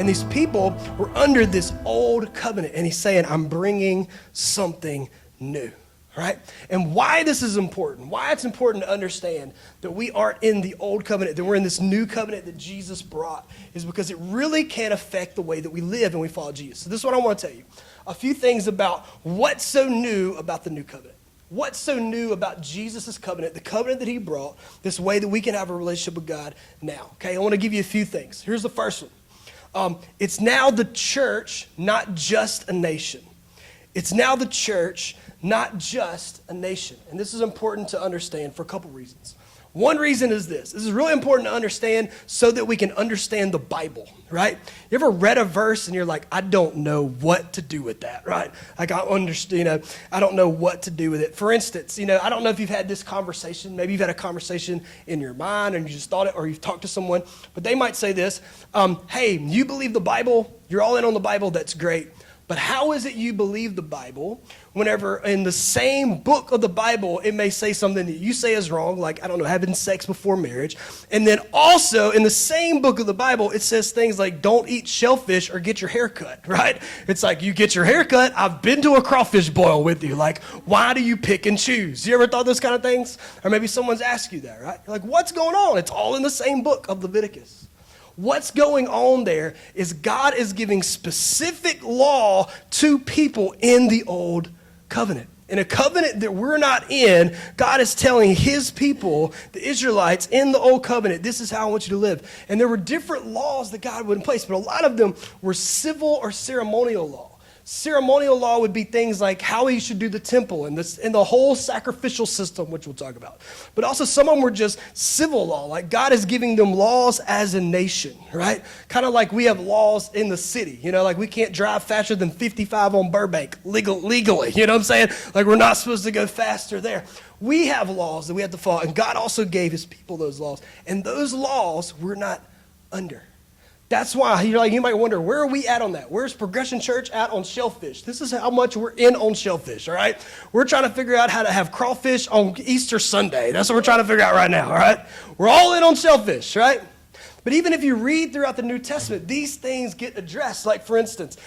And these people were under this old covenant. And he's saying, I'm bringing something new. Right? And why this is important, why it's important to understand that we aren't in the old covenant, that we're in this new covenant that Jesus brought, is because it really can affect the way that we live and we follow Jesus. So this is what I want to tell you. A few things about what's so new about the new covenant. What's so new about Jesus' covenant, the covenant that he brought, this way that we can have a relationship with God now. Okay, I want to give you a few things. Here's the first one. It's now the church, not just a nation. It's now the church, not just a nation. And this is important to understand for a couple reasons. One reason is this. This is really important to understand so that we can understand the Bible, right? You ever read a verse and you're like, I don't know what to do with that, right? Like I understand, I don't know what to do with it. For instance, I don't know if you've had this conversation. Maybe you've had a conversation in your mind and you just thought it, or you've talked to someone, but they might say this, hey, you believe the Bible? You're all in on the Bible? That's great. But how is it you believe the Bible whenever in the same book of the Bible, it may say something that you say is wrong, like, I don't know, having sex before marriage. And then also in the same book of the Bible, it says things like, don't eat shellfish or get your hair cut, right? It's like, you get your hair cut. I've been to a crawfish boil with you. Like, why do you pick and choose? You ever thought those kind of things? Or maybe someone's asked you that, right? You're like, what's going on? It's all in the same book of Leviticus. What's going on there is God is giving specific law to people in the old covenant. In a covenant that we're not in, God is telling his people, the Israelites in the old covenant, this is how I want you to live. And there were different laws that God put in place, but a lot of them were civil or ceremonial law. Ceremonial law would be things like how he should do the temple and the whole sacrificial system, which we'll talk about. But also some of them were just civil law, like God is giving them laws as a nation, right? Kind of like we have laws in the city, like we can't drive faster than 55 on Burbank legally, you know what I'm saying? Like we're not supposed to go faster there. We have laws that we have to follow, and God also gave his people those laws. And those laws we're not under. That's why you might wonder, where are we at on that? Where's Progression Church at on shellfish? This is how much we're in on shellfish, all right? We're trying to figure out how to have crawfish on Easter Sunday. That's what we're trying to figure out right now, all right? We're all in on shellfish, right? But even if you read throughout the New Testament, these things get addressed. Like for instance,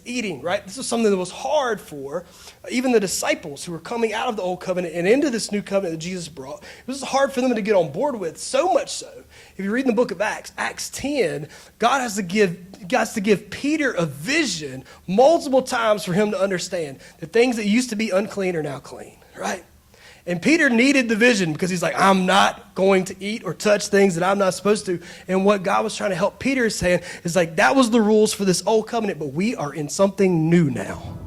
eating, right? This is something that was hard for even the disciples who were coming out of the old covenant and into this new covenant that Jesus brought. It was hard for them to get on board with, so much so. If you read in the book of Acts, Acts 10, God has to give Peter a vision multiple times for him to understand that things that used to be unclean are now clean, right? And Peter needed the vision because he's like, I'm not going to eat or touch things that I'm not supposed to. And what God was trying to help Peter saying is like, that was the rules for this old covenant, but we are in something new now.